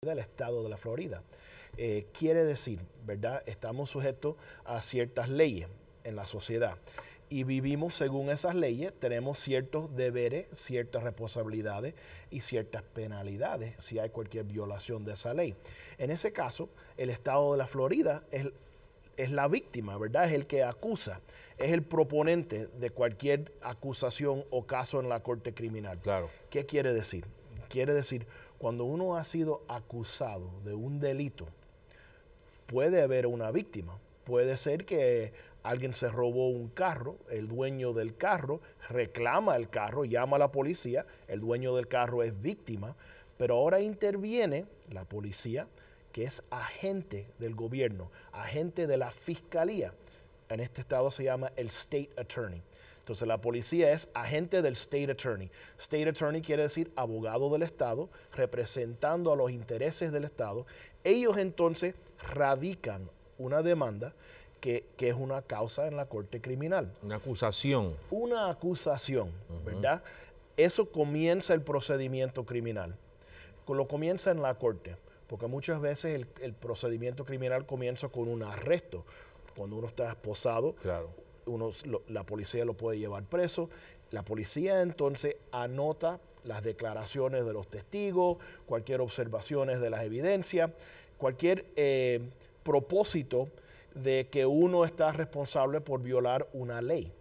del estado de la Florida. Quiere decir, ¿verdad? Estamos sujetos a ciertas leyes en la sociedad y vivimos según esas leyes, tenemos ciertos deberes, ciertas responsabilidades y ciertas penalidades si hay cualquier violación de esa ley. En ese caso, el estado de la Florida es la víctima, ¿verdad? Es el que acusa, es el proponente de cualquier acusación o caso en la corte criminal. Claro. ¿Qué quiere decir? Quiere decir, cuando uno ha sido acusado de un delito, puede haber una víctima. Puede ser que alguien se robó un carro, el dueño del carro reclama el carro, llama a la policía, el dueño del carro es víctima, pero ahora interviene la policía, que es agente del gobierno, agente de la fiscalía. En este estado se llama el State Attorney. Entonces la policía es agente del State Attorney. State Attorney quiere decir abogado del estado, representando a los intereses del estado. Ellos entonces radican una demanda que es una causa en la corte criminal. Una acusación. Una acusación, ¿verdad? Eso comienza el procedimiento criminal. Lo comienza en la corte, porque muchas veces el procedimiento criminal comienza con un arresto. Cuando uno está esposado, Claro. La policía lo puede llevar preso. La policía entonces anota las declaraciones de los testigos, cualquier observaciones de las evidencias, cualquier propósito de que uno está responsable por violar una ley.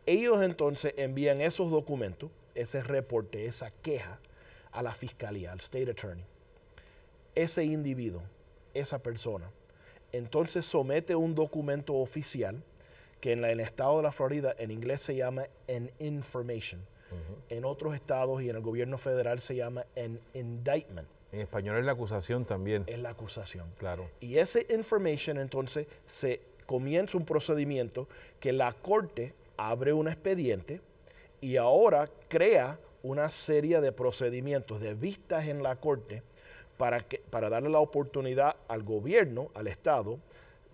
Ellos entonces envían esos documentos, ese reporte, esa queja a la fiscalía, al State Attorney. Ese individuo, esa persona, entonces somete un documento oficial que en el estado de la Florida en inglés se llama an information. En otros estados y en el gobierno federal se llama an indictment. En español es la acusación también. Es la acusación. Claro. Y ese information entonces se comienza un procedimiento que la corte abre un expediente y ahora crea una serie de procedimientos, de vistas en la corte para darle la oportunidad al gobierno, al estado,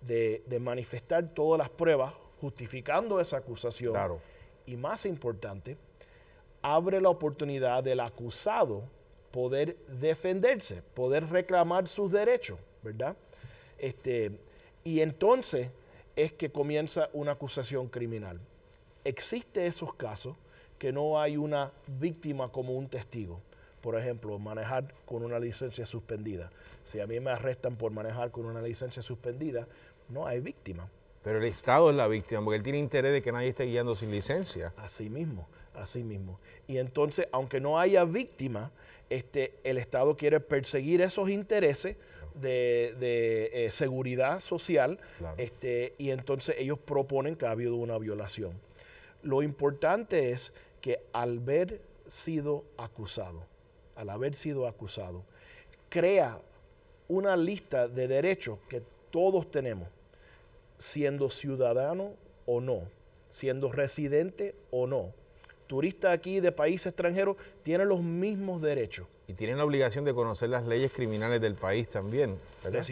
de manifestar todas las pruebas justificando esa acusación. Claro. Y más importante, abre la oportunidad del acusado poder defenderse, poder reclamar sus derechos, ¿verdad? Y entonces es que comienza una acusación criminal. Existen esos casos que no hay una víctima como un testigo. Por ejemplo, manejar con una licencia suspendida. Si a mí me arrestan por manejar con una licencia suspendida, no hay víctima. Pero el Estado es la víctima, porque él tiene interés de que nadie esté guiando sin licencia. Así mismo, así mismo. Y entonces, aunque no haya víctima, el Estado quiere perseguir esos intereses de seguridad social, Claro. Y entonces ellos proponen que ha habido una violación. Lo importante es que al haber sido acusado, crea una lista de derechos que todos tenemos, siendo ciudadano o no, siendo residente o no. Turista aquí de país extranjero tiene los mismos derechos. Y tienen la obligación de conocer las leyes criminales del país también, ¿verdad?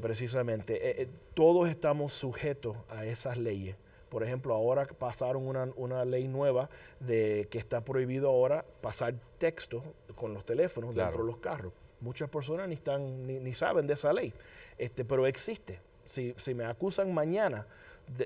Precisamente. Todos estamos sujetos a esas leyes. Por ejemplo, ahora pasaron una ley nueva de que está prohibido ahora pasar texto con los teléfonos Claro. dentro de los carros. Muchas personas ni saben de esa ley, pero existe. Si me acusan mañana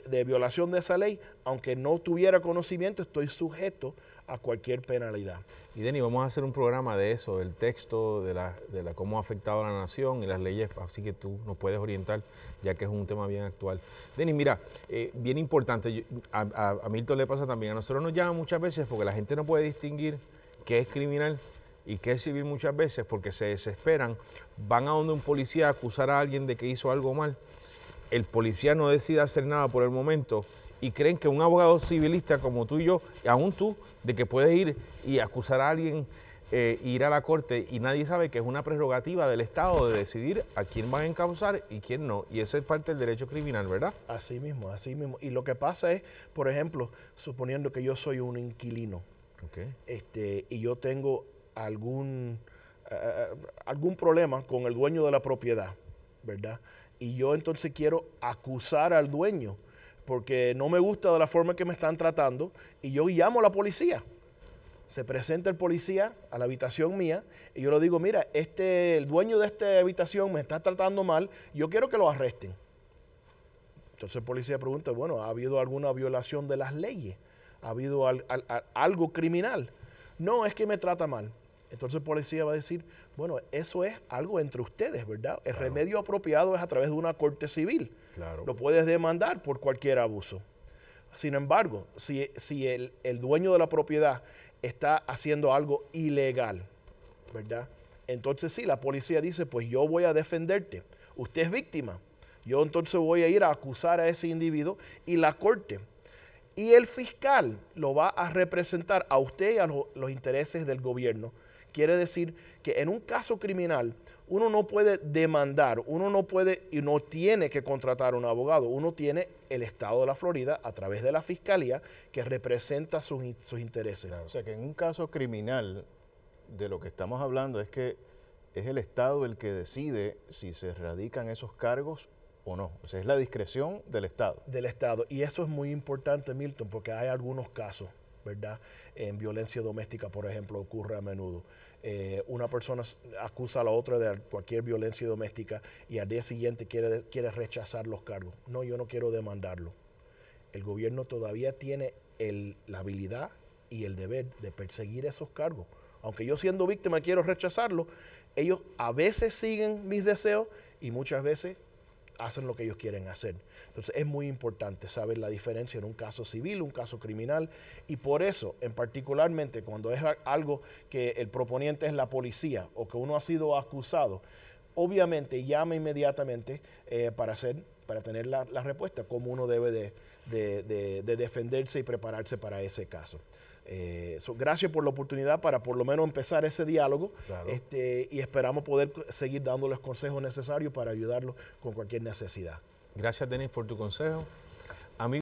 de violación de esa ley, aunque no tuviera conocimiento, estoy sujeto a cualquier penalidad. Y Denny, vamos a hacer un programa de eso, del texto, de cómo ha afectado a la nación y las leyes, así que tú nos puedes orientar, ya que es un tema bien actual. Denny, mira, bien importante, a Milton le pasa también, a nosotros nos llaman muchas veces porque la gente no puede distinguir qué es criminal y qué es civil muchas veces porque se desesperan, van a donde un policía a acusar a alguien de que hizo algo mal, el policía no decide hacer nada por el momento y creen que un abogado civilista como tú y yo, aún tú, de que puedes ir y acusar a alguien, ir a la corte y nadie sabe que es una prerrogativa del Estado de decidir a quién van a encausar y quién no. Y esa es parte del derecho criminal, ¿verdad? Así mismo. Y lo que pasa es, por ejemplo, suponiendo que yo soy un inquilino, Okay. y yo tengo algún problema con el dueño de la propiedad, ¿verdad? Y yo entonces quiero acusar al dueño porque no me gusta de la forma que me están tratando y yo llamo a la policía. Se presenta el policía a la habitación mía y yo le digo, mira, el dueño de esta habitación me está tratando mal, yo quiero que lo arresten. Entonces el policía pregunta, bueno, ¿ha habido alguna violación de las leyes? ¿Ha habido algo criminal? No, es que me trata mal. Entonces el policía va a decir, bueno, eso es algo entre ustedes, ¿verdad? El remedio apropiado es a través de una corte civil. Claro. Lo puedes demandar por cualquier abuso. Sin embargo, si el dueño de la propiedad está haciendo algo ilegal, ¿verdad? Entonces sí, la policía dice, pues yo voy a defenderte. Usted es víctima. Yo entonces voy a ir a acusar a ese individuo y la corte. Y el fiscal lo va a representar a usted y a los intereses del gobierno. Quiere decir que en un caso criminal uno no puede demandar, uno no puede y no tiene que contratar un abogado. Uno tiene el estado de la Florida a través de la fiscalía que representa sus intereses. Claro, o sea que en un caso criminal de lo que estamos hablando es que es el Estado el que decide si se radican esos cargos o no. O sea, es la discreción del Estado. Del Estado. Y eso es muy importante, Milton, porque hay algunos casos, ¿verdad? En violencia doméstica, por ejemplo, ocurre a menudo. Una persona acusa a la otra de cualquier violencia doméstica y al día siguiente quiere rechazar los cargos. No, yo no quiero demandarlo. El gobierno todavía tiene la habilidad y el deber de perseguir esos cargos. Aunque yo siendo víctima quiero rechazarlo, ellos a veces siguen mis deseos y muchas veces hacen lo que ellos quieren hacer. Entonces es muy importante saber la diferencia en un caso civil, un caso criminal, y por eso, en particularmente cuando es algo que el proponiente es la policía o que uno ha sido acusado, obviamente llama inmediatamente para tener la respuesta, cómo uno debe de defenderse y prepararse para ese caso. Gracias por la oportunidad para por lo menos empezar ese diálogo. Claro. Y esperamos poder seguir dándoles consejos necesarios para ayudarlos con cualquier necesidad. Gracias, Denis, por tu consejo.